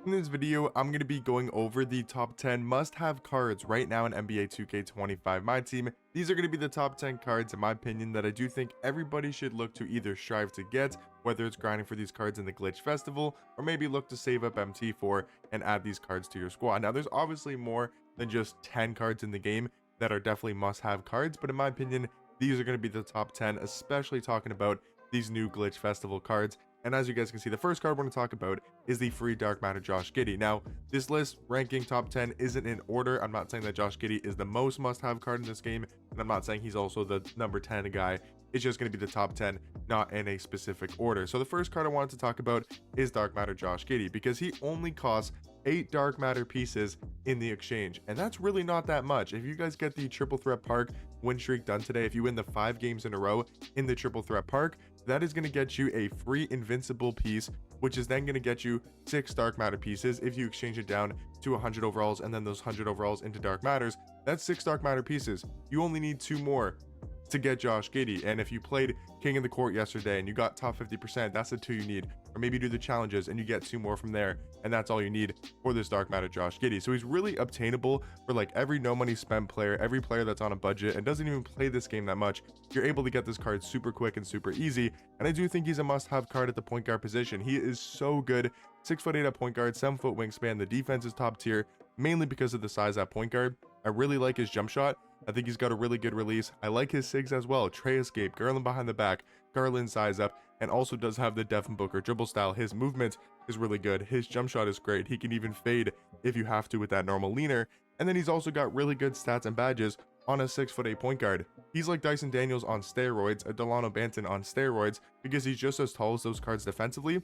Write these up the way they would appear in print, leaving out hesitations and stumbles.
In this video, I'm going to be going over the top 10 must-have cards right now in NBA 2K25 My Team. These are going to be the top 10 cards, in my opinion, that I do think everybody should look to either strive to get, whether it's grinding for these cards in the Glitch Festival, or maybe look to save up MT for and add these cards to your squad. Now, there's obviously more than just 10 cards in the game that are definitely must-have cards, but in my opinion, these are going to be the top 10, especially talking about these new Glitch Festival cards. And as you guys can see, the first card we're going to talk about is the free Dark Matter Josh Giddy. Now, this list ranking top 10 isn't in order. I'm not saying that Josh Giddy is the most must-have card in this game, and I'm not saying he's also the number 10 guy. It's just going to be the top 10, not in a specific order. So the first card I wanted to talk about is Dark Matter Josh Giddy, because he only costs 8 Dark Matter pieces in the exchange, and that's really not that much. If you guys get the Triple Threat Park win streak done today, if you win the 5 games in a row in the Triple Threat Park, that is going to get you a free invincible piece, which is then going to get you 6 Dark Matter pieces. If you exchange it down to 100 overalls and then those 100 overalls into Dark Matters, that's 6 Dark Matter pieces. You only need 2 more to get Josh Giddy, and if you played King of the Court yesterday and you got top 50%, that's the 2 you need. Or maybe do the challenges and you get 2 more from there, and that's all you need for this Dark Matter Josh Giddy. So he's really obtainable for like every no money spent player, every player that's on a budget and doesn't even play this game that much. You're able to get this card super quick and super easy, and I do think he's a must-have card at the point guard position. He is so good. 6'8" at point guard, 7 foot wingspan. The defense is top tier, mainly because of the size at point guard. I really like his jump shot. I think he's got a really good release. I like his sigs as well. Tray escape, Garland behind the back, Garland size up, and also does have the Devin Booker dribble style. His movement is really good. His jump shot is great. He can even fade if you have to with that normal leaner. And then he's also got really good stats and badges on a 6'8" point guard. He's like Dyson Daniels on steroids, a Delano Banton on steroids, because he's just as tall as those cards defensively,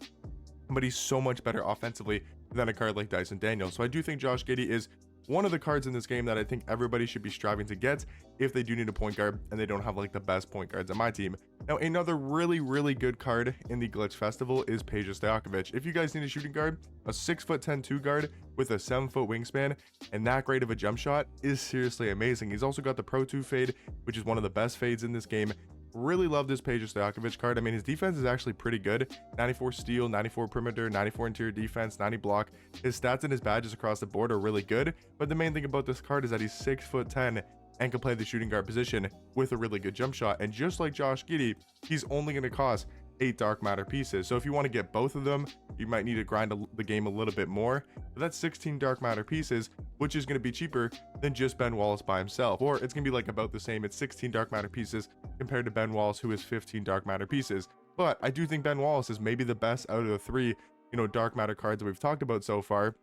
but he's so much better offensively than a card like Dyson Daniels. So I do think Josh Giddy is one of the cards in this game that I think everybody should be striving to get if they do need a point guard and they don't have like the best point guards on my team. Now, another really good card in the Glitch Festival is Peja Stojakovic. If you guys need a shooting guard, a 6'10" 2 guard with a 7 foot wingspan and that great of a jump shot is seriously amazing. He's also got the Pro 2 fade, which is one of the best fades in this game. Really love this Peja Stojakovic card. I mean, his defense is actually pretty good. 94 steal, 94 perimeter, 94 interior defense, 90 block. His stats and his badges across the board are really good, but the main thing about this card is that he's 6'10" and can play the shooting guard position with a really good jump shot. And just like Josh Giddy, he's only going to cost 8 Dark Matter pieces. So if you want to get both of them, you might need to grind the game a little bit more, but that's 16 Dark Matter pieces, which is going to be cheaper than just Ben Wallace by himself, or it's going to be like about the same. It's 16 Dark Matter pieces compared to Ben Wallace, who is 15 Dark Matter pieces. But I do think Ben Wallace is maybe the best out of the 3 Dark Matter cards that we've talked about so far.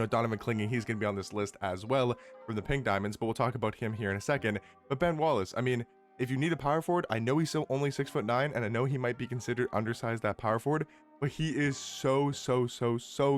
Donovan Clingan, he's going to be on this list as well from the Pink Diamonds, but we'll talk about him here in a second. But Ben Wallace, I mean, if you need a power forward, I know he's still only 6'9", and I know he might be considered undersized at power forward, but he is so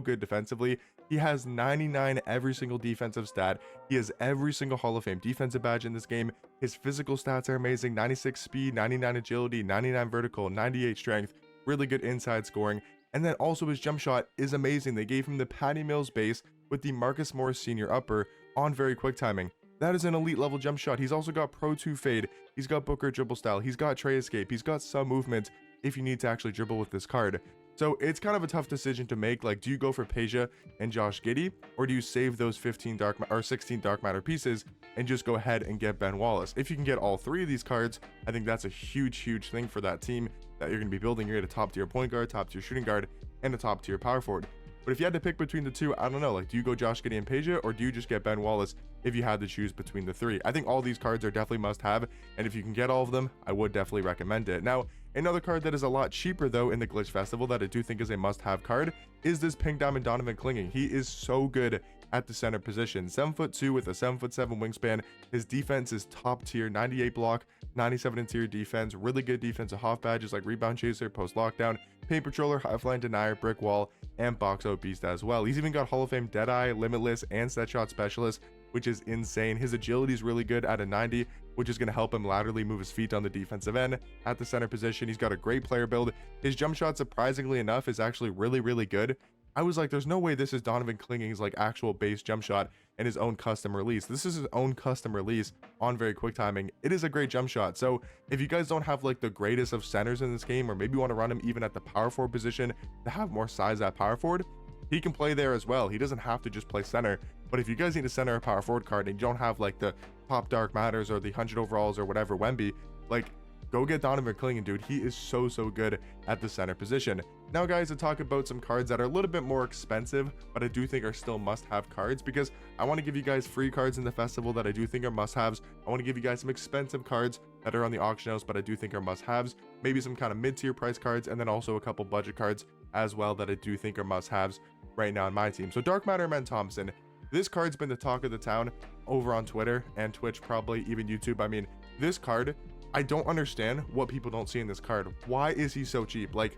good defensively. He has 99 every single defensive stat. He has every single Hall of Fame defensive badge in this game. His physical stats are amazing. 96 speed, 99 agility, 99 vertical, 98 strength, really good inside scoring. And then also his jump shot is amazing. They gave him the Patty Mills base with the Marcus Morris Sr. upper on very quick timing. That is an elite level jump shot. He's also got Pro 2 fade. He's got Booker dribble style. He's got tray escape. He's got some movement if you need to actually dribble with this card. So it's kind of a tough decision to make. Like, do you go for Peja and Josh Giddy, or do you save those 16 Dark Matter pieces and just go ahead and get Ben Wallace? If you can get all 3 of these cards, I think that's a huge thing for that team that you're going to be building. You're at a top tier point guard, top tier shooting guard, and a top tier power forward. But if you had to pick between the 2, I don't know, like, do you go Josh Giddy and Peja, or do you just get Ben Wallace if you had to choose between the 3? I think all these cards are definitely must have, and if you can get all of them, I would definitely recommend it. Now, another card that is a lot cheaper though in the Glitch Festival that I do think is a must-have card is this Pink Diamond Donovan Clingan. He is so good at the center position. 7'2" with a 7'7" wingspan. His defense is top tier, 98 block, 97 interior defense, really good defensive half badges like rebound chaser, post lockdown, paint patroller, high flying denier, brick wall, and box out beast as well. He's even got Hall of Fame Deadeye, Limitless, and set shot specialist, which is insane. His agility is really good at a 90, which is going to help him laterally move his feet on the defensive end. At the center position, he's got a great player build. His jump shot, surprisingly enough, is actually really good. I was like, there's no way this is Donovan Clingan's like actual base jump shot and his own custom release. This is his own custom release on very quick timing. It is a great jump shot. So if you guys don't have like the greatest of centers in this game, or maybe you want to run him even at the power forward position to have more size at power forward, he can play there as well. He doesn't have to just play center. But if you guys need a center or power forward card and you don't have like the top dark matters or the 100 overalls or whatever Wemby, like, go get Donovan Clingan, dude. He is so good at the center position. Now, guys, to talk about some cards that are a little bit more expensive, but I do think are still must-have cards, because I want to give you guys free cards in the festival that I do think are must-haves. I want to give you guys some expensive cards that are on the auction house, but I do think are must-haves. Maybe some kind of mid-tier price cards, and then also a couple budget cards as well that I do think are must-haves right now in my team. So Dark Matter Man Thompson. This card's been the talk of the town over on Twitter and Twitch, probably even YouTube. I mean, this card, I don't understand what people don't see in this card. Why is he so cheap? Like,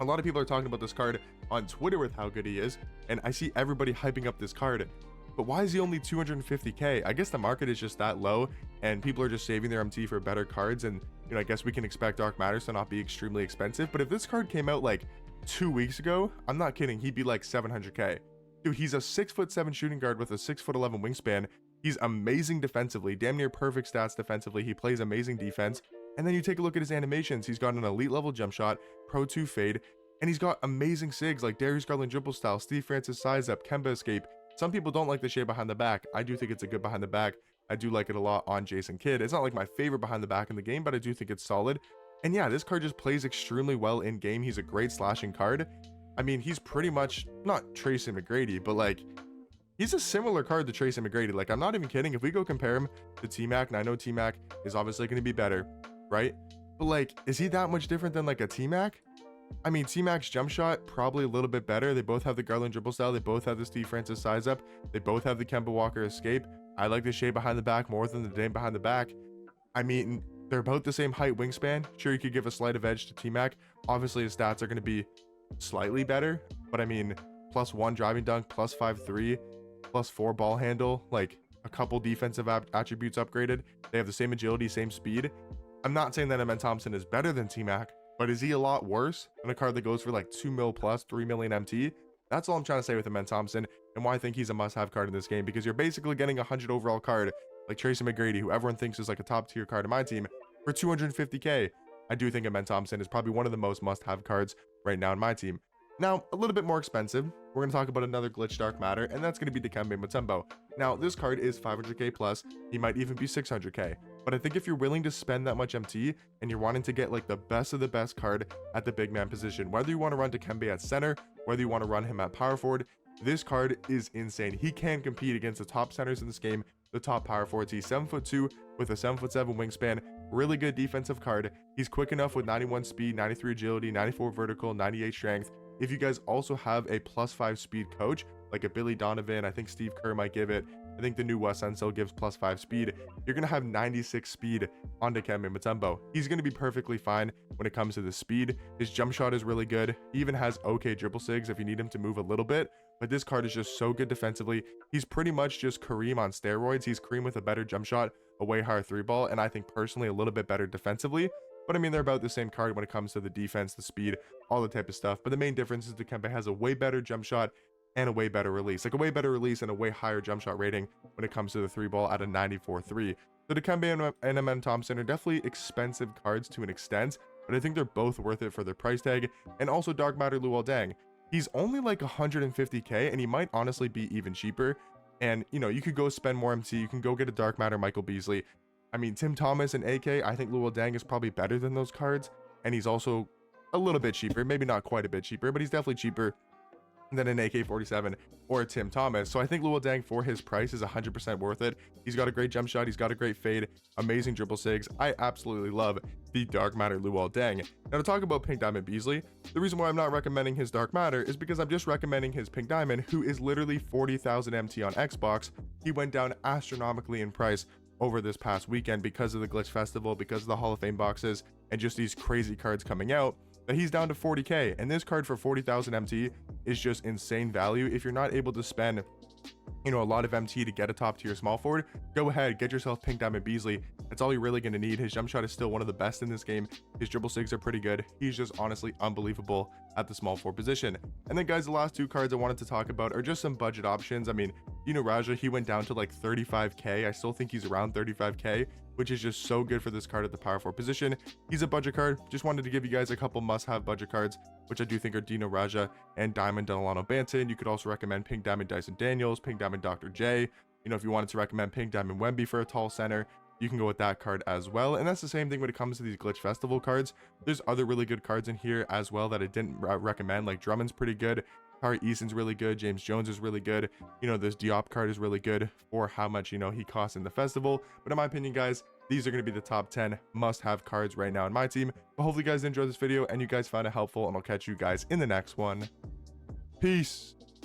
a lot of people are talking about this card on Twitter with how good he is, and I see everybody hyping up this card. But why is he only 250k? I guess the market is just that low, and people are just saving their MT for better cards. And, you know, I guess we can expect Dark Matters to not be extremely expensive. But if this card came out like 2 weeks ago, I'm not kidding, he'd be like 700k. Dude, he's a 6'7" shooting guard with a 6'11" wingspan. He's amazing defensively, damn near perfect stats defensively. He plays amazing defense. And then you take a look at his animations. He's got an elite level jump shot, Pro 2 fade, and he's got amazing sigs like Darius Garland dribble style, Steve Francis size up, Kemba escape. Some people don't like the shade behind the back. I do think it's a good behind the back. I do like it a lot on Jason Kidd. It's not like my favorite behind the back in the game, but I do think it's solid. And yeah, this card just plays extremely well in game. He's a great slashing card. I mean, he's pretty much not Tracy McGrady, but like, he's a similar card to Tracy McGrady. Like, I'm not even kidding. If we go compare him to T-Mac, and I know T-Mac is obviously going to be better, right? But like, is he that much different than like a T-Mac? I mean, T-Mac's jump shot, probably a little bit better. They both have the Garland dribble style. They both have the Steve Francis size up. They both have the Kemba Walker escape. I like the shade behind the back more than the Dame behind the back. I mean, they're about the same height wingspan. Sure, you could give a slight of edge to T-Mac. Obviously, his stats are going to be slightly better, but I mean, +1 driving dunk, +5'3", +4 ball handle, like a couple defensive attributes upgraded. They have the same agility, same speed. I'm not saying that Amen Thompson is better than T-Mac, but is he a lot worse than a card that goes for like 2 mil plus 3 million MT? That's all I'm trying to say with Amen Thompson, and why I think he's a must-have card in this game, because you're basically getting a 100 overall card like Tracy McGrady, who everyone thinks is like a top tier card in my team, for 250k. I do think Amen Thompson is probably one of the most must-have cards right now in my team. Now, a little bit more expensive, we're going to talk about another glitch Dark Matter, and that's going to be Dikembe Mutombo. Now, this card is 500k plus, he might even be 600k, but I think if you're willing to spend that much MT, and you're wanting to get like the best of the best card at the big man position, whether you want to run Dikembe at center, whether you want to run him at power forward, this card is insane. He can compete against the top centers in this game, the top power forwards. He's 7'2" with a 7'7" wingspan, really good defensive card. He's quick enough with 91 speed, 93 agility, 94 vertical, 98 strength. If you guys also have a +5 speed coach, like a Billy Donovan, I think Steve Kerr might give it. I think the new Wes Unseld gives +5 speed. You're going to have 96 speed on Dikembe Mutombo. He's going to be perfectly fine when it comes to the speed. His jump shot is really good. He even has okay dribble sigs if you need him to move a little bit. But this card is just so good defensively. He's pretty much just Kareem on steroids. He's Kareem with a better jump shot, a way higher 3-ball, and I think personally a little bit better defensively. But I mean, they're about the same card when it comes to the defense, the speed, all the type of stuff. But the main difference is Dikembe has a way better jump shot and a way better release. Like a way better release and a way higher jump shot rating when it comes to the 3-ball at a 94.3. So Dikembe and Amen Thompson are definitely expensive cards to an extent, but I think they're both worth it for their price tag. And also Dark Matter Luol Deng. He's only like 150k, and he might honestly be even cheaper. And, you know, you could go spend more MT. You can go get a Dark Matter Michael Beasley. I mean, Tim Thomas and AK, I think Luol Deng is probably better than those cards. And he's also a little bit cheaper. Maybe not quite a bit cheaper, but he's definitely cheaper than an AK-47 or a Tim Thomas. So I think Luol Deng for his price is 100% worth it. He's got a great jump shot. He's got a great fade, amazing dribble sigs. I absolutely love the Dark Matter Luol Deng. Now to talk about Pink Diamond Beasley, the reason why I'm not recommending his Dark Matter is because I'm just recommending his Pink Diamond, who is literally 40,000 MT on Xbox. He went down astronomically in price over this past weekend because of the Glitch Festival, because of the Hall of Fame boxes, and just these crazy cards coming out. That he's down to 40k, and this card for 40,000 MT is just insane value. If you're not able to spend, you know, a lot of MT to get a top tier small forward, go ahead, get yourself Pink Diamond Beasley. That's all you're really going to need. His jump shot is still one of the best in this game. His dribble sigs are pretty good. He's just honestly unbelievable at the small forward position. And then guys, the last two cards I wanted to talk about are just some budget options. I mean, Dino Raja, he went down to like 35k. I still think he's around 35k, which is just so good for this card at the power forward position. He's a budget card. Just wanted to give you guys a couple must-have budget cards, which I do think are Dino Raja and Diamond Delano Banton. You could also recommend Pink Diamond Dyson Daniels, Pink Diamond Dr. J. You know, if you wanted to recommend Pink Diamond Wemby for a tall center, you can go with that card as well. And that's the same thing when it comes to these Glitch Festival cards. There's other really good cards in here as well that I didn't recommend, like Drummond's pretty good, Tari Eason's really good, James Jones is really good. You know, this Diop card is really good for how much, you know, he costs in the festival. But in my opinion, guys, these are going to be the top 10 must-have cards right now in my team. But hopefully you guys enjoyed this video and you guys found it helpful, and I'll catch you guys in the next one. Peace.